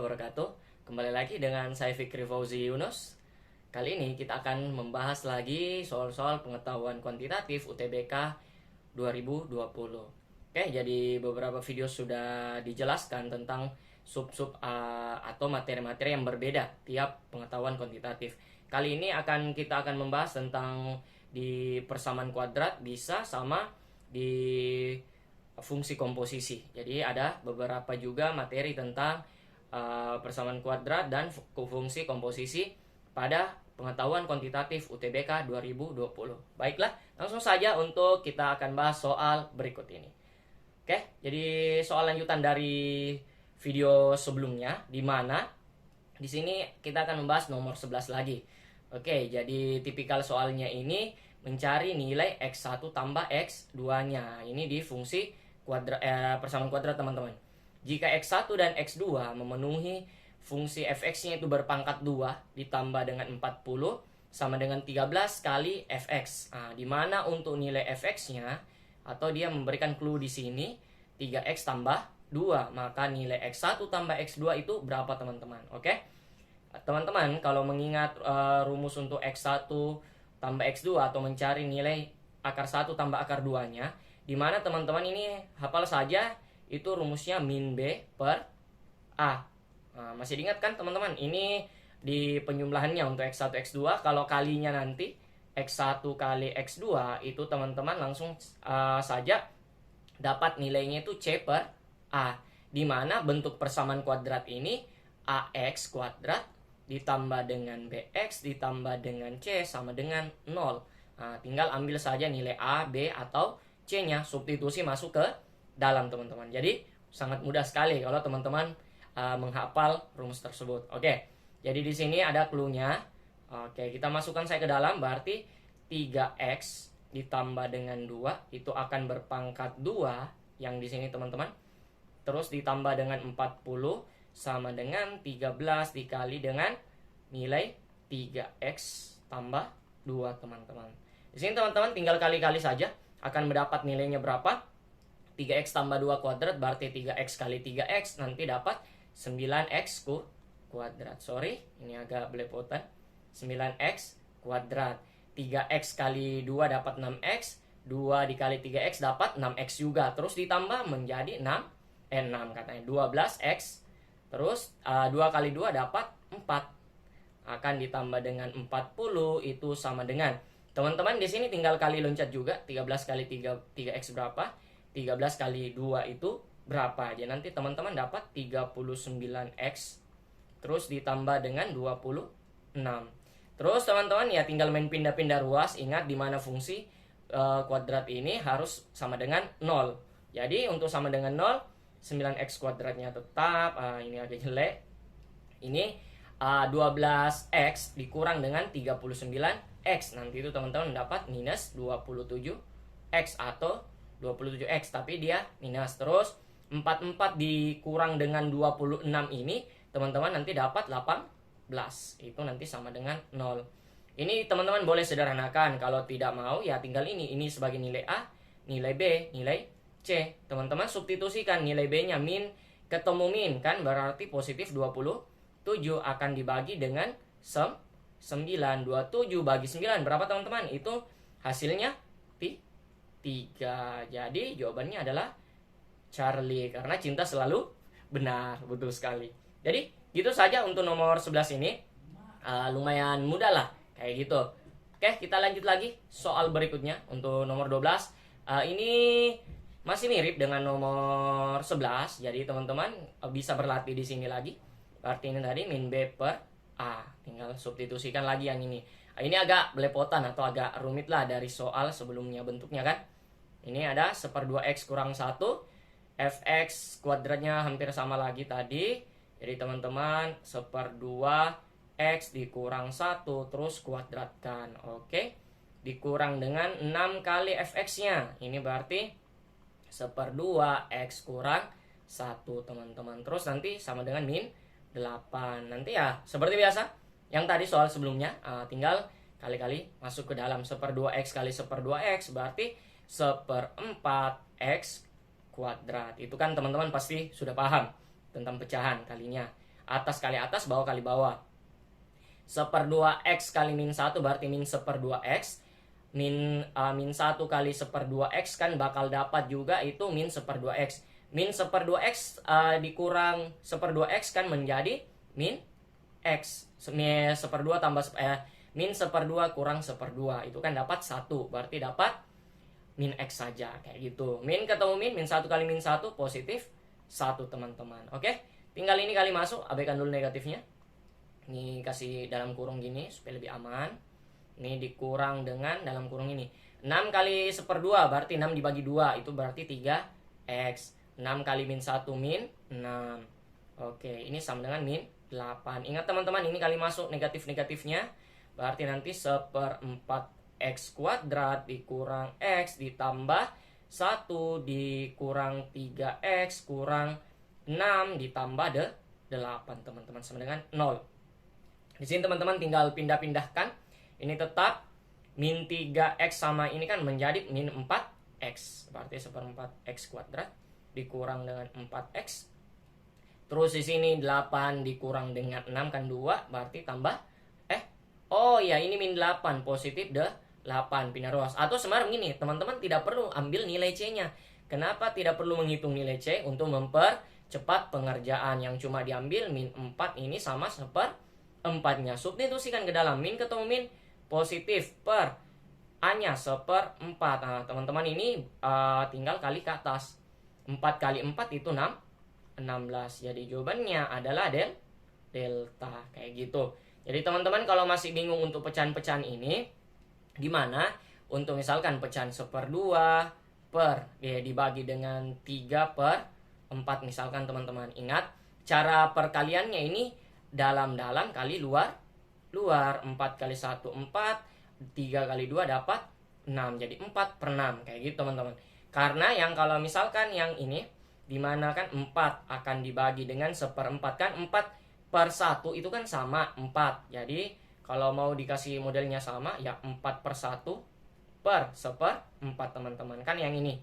wabarakatuh. Kembali lagi dengan saya Fikri Fauzi Yunus. Kali ini kita akan membahas lagi soal-soal pengetahuan kuantitatif UTBK 2020. Oke, jadi beberapa video sudah dijelaskan tentang sub-sub atau materi-materi yang berbeda tiap pengetahuan kuantitatif. Kali ini kita akan membahas tentang di persamaan kuadrat bisa sama di fungsi komposisi. Jadi ada beberapa juga materi tentang persamaan kuadrat dan fungsi komposisi pada pengetahuan kuantitatif UTBK 2020. Baiklah, langsung saja untuk kita akan bahas soal berikut ini. Oke, jadi soal lanjutan dari video sebelumnya, di mana di sini kita akan membahas nomor 11 lagi. Oke, jadi tipikal soalnya ini mencari nilai X1 tambah X2-nya. Ini di fungsi persamaan kuadrat, teman-teman. Jika X1 dan X2 memenuhi fungsi fx-nya itu berpangkat 2 ditambah dengan 40 sama dengan 13 kali fx. Nah, di mana untuk nilai fx-nya atau dia memberikan clue di sini 3x tambah 2, maka nilai x1 tambah x2 itu berapa, teman-teman? Oke. Teman-teman, kalau mengingat rumus untuk x1 tambah x2 atau mencari nilai akar 1 tambah akar 2-nya, di mana teman-teman ini hafal saja itu rumusnya min B per A. Nah, masih diingat kan teman-teman? Ini di penjumlahannya untuk X1, X2. Kalau kalinya nanti X1 kali X2 itu teman-teman langsung saja dapat nilainya itu C per A. Dimana bentuk persamaan kuadrat ini AX kuadrat ditambah dengan BX ditambah dengan C sama dengan 0. Nah, tinggal ambil saja nilai A, B atau C-nya, substitusi masuk ke dalam, teman-teman. Jadi sangat mudah sekali kalau teman-teman menghafal rumus tersebut. Oke. Jadi di sini ada clue-nya. Oke, kita masukkan saya ke dalam, berarti 3x ditambah dengan 2 itu akan berpangkat 2 yang di sini, teman-teman. Terus ditambah dengan 40 sama dengan 13 dikali dengan nilai 3x tambah 2, teman-teman. Di sini teman-teman tinggal kali-kali saja akan mendapat nilainya berapa. 3x tambah 2 kuadrat berarti 3x kali 3x, nanti dapat 9x kuadrat. Sorry, ini agak belepotan. 9x kuadrat. 3x kali 2 dapat 6x, 2 dikali 3x dapat 6x juga. Terus ditambah menjadi 6 katanya 12x. Terus 2 kali 2 dapat 4. Akan ditambah dengan 40 itu sama dengan, teman-teman di sini tinggal kali loncat juga. 13 kali 3x berapa? 13 kali 2 itu berapa aja? Nanti teman-teman dapat 39x. Terus ditambah dengan 26. Terus teman-teman ya tinggal main pindah-pindah ruas. Ingat di mana fungsi kuadrat ini harus sama dengan 0. Jadi untuk sama dengan 0, 9x kuadratnya tetap. Ini agak jelek. Ini 12x dikurang dengan 39x. Nanti itu teman-teman dapat minus 27x atau 27x, tapi dia minus. Terus 44 dikurang dengan 26 ini teman-teman nanti dapat 18. Itu nanti sama dengan 0. Ini teman-teman boleh sederhanakan. Kalau tidak mau ya tinggal ini sebagai nilai A, nilai B, nilai C. Teman-teman substitusikan nilai B-nya min ketemu min kan, berarti positif 27 akan dibagi dengan 9. 27 bagi 9 berapa, teman-teman? Itu hasilnya 3. Jadi jawabannya adalah Charlie, karena cinta selalu benar. Betul sekali. Jadi gitu saja untuk nomor 11 ini. Lumayan mudah lah kayak gitu. Oke, kita lanjut lagi soal berikutnya untuk nomor 12. Ini masih mirip dengan nomor 11. Jadi teman-teman bisa berlatih di sini lagi. Berarti ini tadi min B per A. Tinggal substitusikan lagi yang ini. Ini agak belepotan atau agak rumit lah dari soal sebelumnya bentuknya kan. Ini ada 1/2x kurang 1. Fx kuadratnya hampir sama lagi tadi. Jadi teman-teman 1/2x dikurang 1 terus kuadratkan. Oke. Dikurang dengan 6 kali fx-nya. Ini berarti 1/2x kurang 1, teman-teman. Terus nanti sama dengan min 8. Nanti ya seperti biasa yang tadi soal sebelumnya, tinggal kali-kali masuk ke dalam. 1/2x kali 1/2x berarti 1/4x kuadrat. Itu kan teman-teman pasti sudah paham tentang pecahan kalinya. Atas kali atas, bawah kali bawah. 1/2 X kali min 1 berarti min 1/2 X. Min 1 kali 1/2 X kan bakal dapat juga itu min 1/2 X. Min 1/2 X dikurang 1/2 X kan menjadi min X. Min 1/2 tambah min 1/2 kurang 1/2 itu kan dapat 1. Berarti dapat min X saja kayak gitu. Min ketemu min 1 kali min 1 positif 1 teman-teman. Oke, tinggal ini kali masuk, abaikan dulu negatifnya. Ini kasih dalam kurung gini supaya lebih aman. Ini dikurang dengan dalam kurung ini. 6 kali 1/2 berarti 6 dibagi 2 itu berarti 3X. 6 kali min 1 min 6. Oke, ini sama dengan min 8. Ingat teman-teman, ini kali masuk negatif-negatifnya. Berarti nanti 1/4 X kuadrat dikurang X ditambah 1 dikurang 3X kurang 6 ditambah 8 teman-teman sama dengan 0. Di sini teman-teman tinggal pindah-pindahkan. Ini tetap min 3X sama ini kan menjadi min 4X. Berarti 1/4 X kuadrat dikurang dengan 4X. Terus di sini 8 dikurang dengan 6 kan 2 berarti tambah oh ya ini min 8 positif 8 pindah ruas. Atau sebenarnya begini, teman-teman tidak perlu ambil nilai C-nya. Kenapa tidak perlu menghitung nilai C? Untuk mempercepat pengerjaan. Yang cuma diambil min 4 ini sama 1/4-nya. Substitusikan ke dalam. Min ketemu min positif per A-nya 1/4. Nah, teman-teman ini tinggal kali ke atas. 4 kali 4 itu 16. Jadi jawabannya adalah delta. Kayak gitu. Jadi teman-teman kalau masih bingung untuk pecahan-pecahan ini, dimana untuk misalkan pecahan 1/2 dibagi dengan 3/4 misalkan teman-teman. Ingat, cara perkaliannya ini dalam-dalam kali luar. 4 kali 1 4, 3 kali 2 dapat 6. Jadi 4/6 kayak gitu teman-teman. Karena yang kalau misalkan yang ini, dimana kan 4 akan dibagi dengan 1/4 kan 4/1 itu kan sama 4. Jadi kalau mau dikasih modelnya sama ya 4/1/1/4 teman-teman. Kan yang ini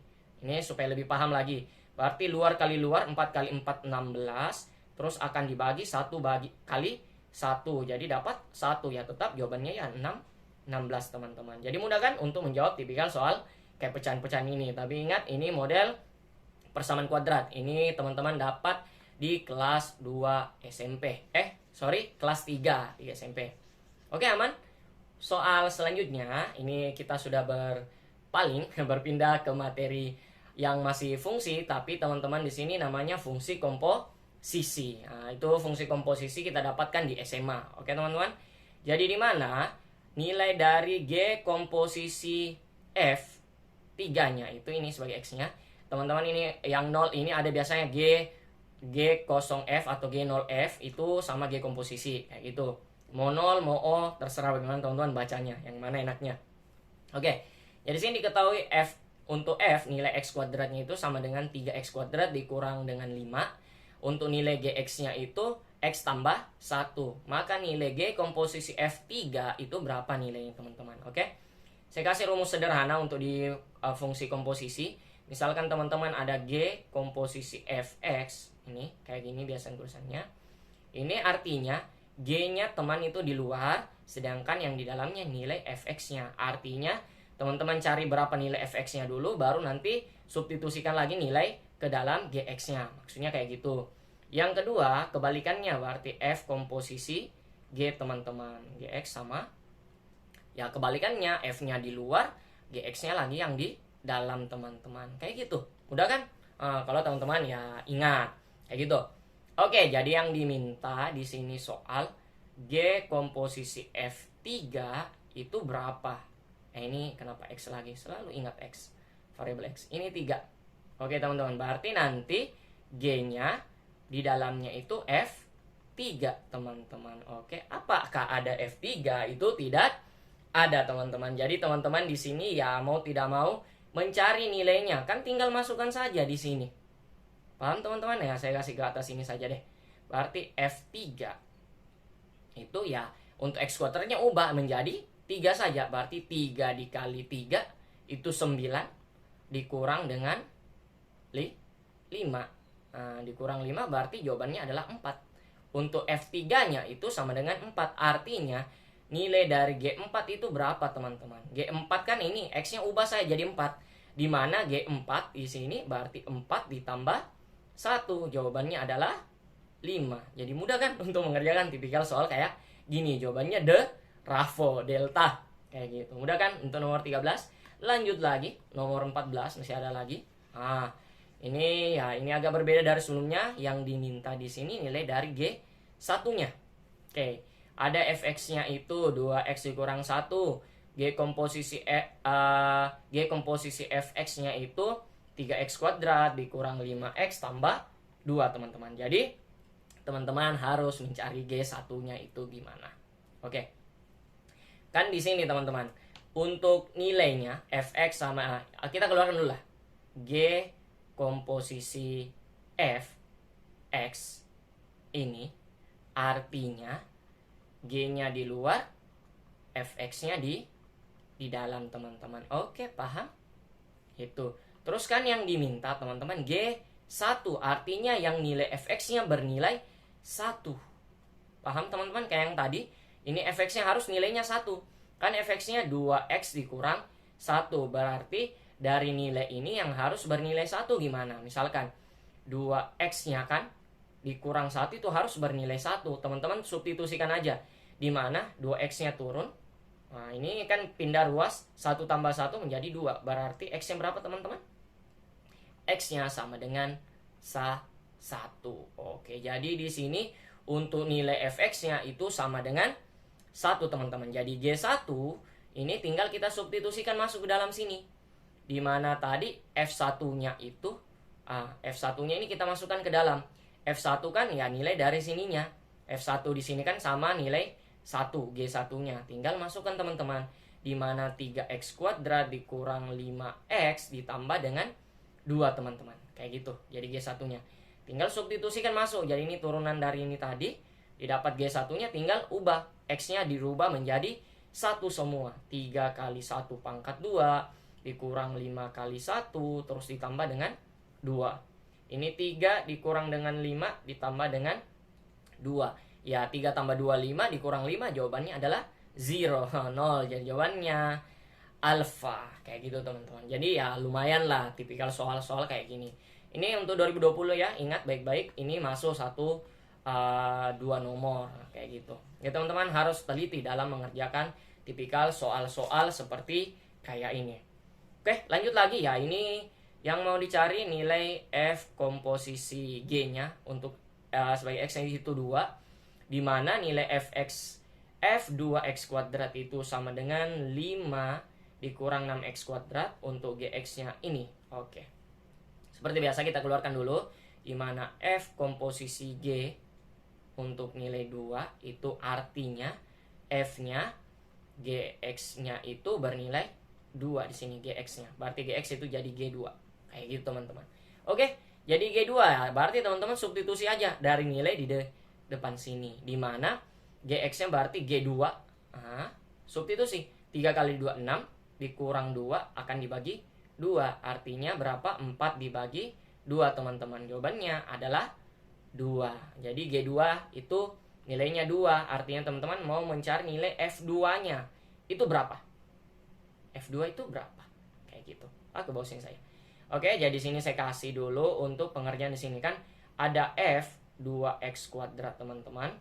supaya lebih paham lagi. Berarti luar kali luar 4 kali 4 16. Terus akan dibagi 1 kali 1. Jadi dapat 1 ya, tetap jawabannya ya 16 teman-teman. Jadi mudah kan untuk menjawab tipikal soal kayak pecahan-pecahan ini. Tapi ingat ini model persamaan kuadrat. Ini teman-teman dapat di kelas 2 SMP. Kelas 3 di SMP. Oke, aman? Soal selanjutnya, ini kita sudah berpindah ke materi yang masih fungsi, tapi teman-teman di sini namanya fungsi komposisi. Nah, itu fungsi komposisi kita dapatkan di SMA. Oke, teman-teman? Jadi di mana nilai dari G komposisi F 3-nya itu ini sebagai X-nya. Teman-teman ini yang 0 ini ada biasanya G0F atau G0F itu sama G komposisi kayak gitu. Mau 0, mau O, terserah bagaimana teman-teman bacanya, yang mana enaknya. Oke, jadi sini diketahui untuk F nilai X kuadratnya itu sama dengan 3X kuadrat dikurang dengan 5. Untuk nilai GX-nya itu X tambah 1. Maka nilai G komposisi F3 itu berapa nilainya teman-teman? Oke, saya kasih rumus sederhana untuk di fungsi komposisi. Misalkan teman-teman ada G komposisi Fx, ini kayak gini biasanya tulisannya. Ini artinya G-nya teman itu di luar, sedangkan yang di dalamnya nilai Fx-nya. Artinya teman-teman cari berapa nilai Fx-nya dulu, baru nanti substitusikan lagi nilai ke dalam Gx-nya. Maksudnya kayak gitu. Yang kedua, kebalikannya berarti F komposisi G teman-teman. Gx sama, ya kebalikannya, F-nya di luar, Gx-nya lagi yang di dalam teman-teman. Kayak gitu. Udah kan? Kalau teman-teman ya ingat. Kayak gitu. Oke, jadi yang diminta di sini soal G komposisi F3 itu berapa? Ini kenapa X lagi? Selalu ingat X. Variabel X. Ini 3. Oke, teman-teman. Berarti nanti G-nya di dalamnya itu F3, teman-teman. Oke, apakah ada F3? Itu tidak ada, teman-teman. Jadi teman-teman di sini ya mau tidak mau mencari nilainya. Kan tinggal masukkan saja di sini. Paham teman-teman ya? Saya kasih ke atas ini saja deh. Berarti F3 itu ya untuk X kuadratnya ubah menjadi 3 saja. Berarti 3 dikali 3 itu 9 dikurang dengan 5. Nah, dikurang 5 berarti jawabannya adalah 4. Untuk F3-nya itu sama dengan 4. Artinya nilai dari G4 itu berapa teman-teman? G4 kan ini X-nya ubah saya jadi 4. Dimana G4 di sini berarti 4 ditambah 1. Jawabannya adalah 5. Jadi mudah kan untuk mengerjakan tipikal soal kayak gini. Jawabannya Bravo, delta. Kayak gitu. Mudah kan untuk nomor 13? Lanjut lagi, nomor 14 masih ada lagi. Ini agak berbeda dari sebelumnya. Yang diminta di sini nilai dari G1-nya. Oke, ada fx-nya itu 2x dikurang 1. G komposisi fx-nya itu 3x kuadrat dikurang 5x tambah 2, teman-teman. Jadi, teman-teman harus mencari G1-nya itu gimana. Oke. Kan di sini, teman-teman, untuk nilainya fx sama kita keluarkan dulu lah. G komposisi fx ini artinya G-nya di luar, fx-nya di dalam, teman-teman. Oke, paham? Itu. Terus kan yang diminta, teman-teman, G1 artinya yang nilai fx-nya bernilai 1. Paham, teman-teman? Kayak yang tadi, ini fx-nya harus nilainya 1. Kan fx-nya 2x dikurang 1. Berarti dari nilai ini yang harus bernilai 1 gimana? Misalkan 2x-nya kan dikurang 1 itu harus bernilai 1. Teman-teman substitusikan aja. Dimana 2x-nya turun. Nah, ini kan pindah ruas, 1 tambah 1 menjadi 2. Berarti x-nya berapa, teman-teman? X-nya sama dengan 1. Oke, jadi di sini untuk nilai fx-nya itu sama dengan 1, teman-teman. Jadi G1 ini tinggal kita substitusikan masuk ke dalam sini. Dimana tadi F1-nya itu F1-nya ini kita masukkan ke dalam. F1 kan ya nilai dari sininya. F1 di sini kan sama nilai 1, G1-nya. Tinggal masukkan, teman-teman. Dimana 3x kuadrat dikurang 5x ditambah dengan 2, teman-teman. Kayak gitu. Jadi G1-nya. Tinggal substitusikan masuk. Jadi ini turunan dari ini tadi. Didapat G1-nya tinggal ubah. X-nya dirubah menjadi 1 semua. 3 kali 1 pangkat 2 dikurang 5 kali 1 terus ditambah dengan 2. Ini 3 dikurang dengan 5 ditambah dengan 2. Ya, 3 tambah 2, 5 dikurang 5, jawabannya adalah 0. Jadi jawabannya alfa. Kayak gitu, teman-teman. Jadi ya lumayan lah tipikal soal-soal kayak gini. Ini untuk 2020 ya. Ingat baik-baik, ini masuk 2 nomor. Kayak gitu. Ya, teman-teman harus teliti dalam mengerjakan tipikal soal-soal seperti kayak ini. Oke, lanjut lagi ya. Ini yang mau dicari nilai F komposisi G-nya untuk sebagai X-nya itu 2. Dimana nilai Fx F2x kuadrat itu sama dengan 5 dikurang 6x kuadrat untuk Gx-nya ini. Oke. Seperti biasa kita keluarkan dulu. Dimana F komposisi G untuk nilai 2 itu artinya F-nya Gx-nya itu bernilai 2 di sini Gx-nya. Berarti Gx itu jadi G2. Kayak gitu, teman-teman. Oke, jadi G2 ya. Berarti teman-teman substitusi aja dari nilai di depan sini. Dimana Gx-nya berarti G2. Substitusi. 3 kali 2, 6. Dikurang 2 akan dibagi 2. Artinya berapa? 4 dibagi 2, teman-teman. Jawabannya adalah 2. Jadi G2 itu nilainya 2. Artinya teman-teman mau mencari nilai F2-nya. Itu berapa? F2 itu berapa? Kayak gitu. Ke bawah sini saya. Oke, jadi sini saya kasih dulu untuk pengerjaan di sini kan ada F 2x kuadrat, teman-teman.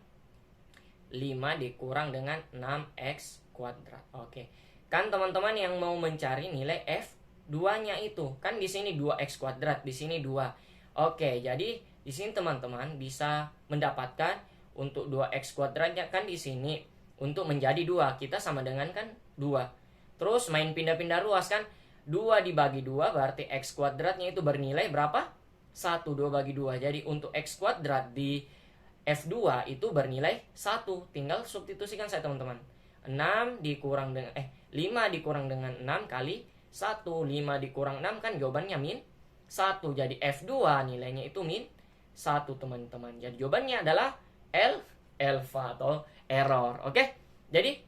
5 dikurang dengan 6x kuadrat. Oke. Kan teman-teman yang mau mencari nilai F2-nya itu kan di sini 2x kuadrat, di sini 2. Oke, jadi di sini teman-teman bisa mendapatkan untuk 2x kuadratnya kan di sini untuk menjadi 2. Kita sama dengan kan 2. Terus main pindah-pindah ruas kan. 2 dibagi 2 berarti x kuadratnya itu bernilai berapa? 1. 2 bagi 2. Jadi untuk x kuadrat di F2 itu bernilai 1. Tinggal substitusikan saya, teman-teman. 5 dikurang dengan 6 kali 1. 5 dikurang 6 kan jawabannya min 1. Jadi F2 nilainya itu min 1, teman-teman. Jadi jawabannya adalah alpha atau error. Oke? Jadi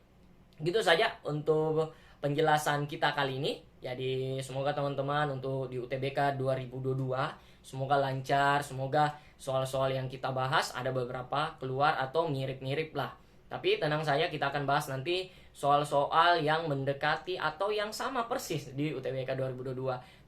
gitu saja untuk penjelasan kita kali ini Jadi semoga teman-teman untuk di UTBK 2022 semoga lancar, semoga soal-soal yang kita bahas ada beberapa keluar atau mirip-mirip lah. Tapi tenang saja, kita akan bahas nanti soal-soal yang mendekati atau yang sama persis di UTBK 2022.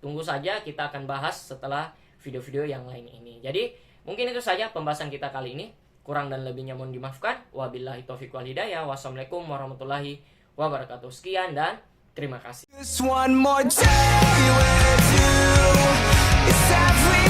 Tunggu saja, kita akan bahas setelah video-video yang lain ini. Jadi mungkin itu saja pembahasan kita kali ini. Kurang dan lebihnya mohon dimaafkan. Wabillahi taufiq wal hidayah. Wassalamualaikum warahmatullahi wabarakatuh. Sekian dan terima kasih. Just one more day with you. It's every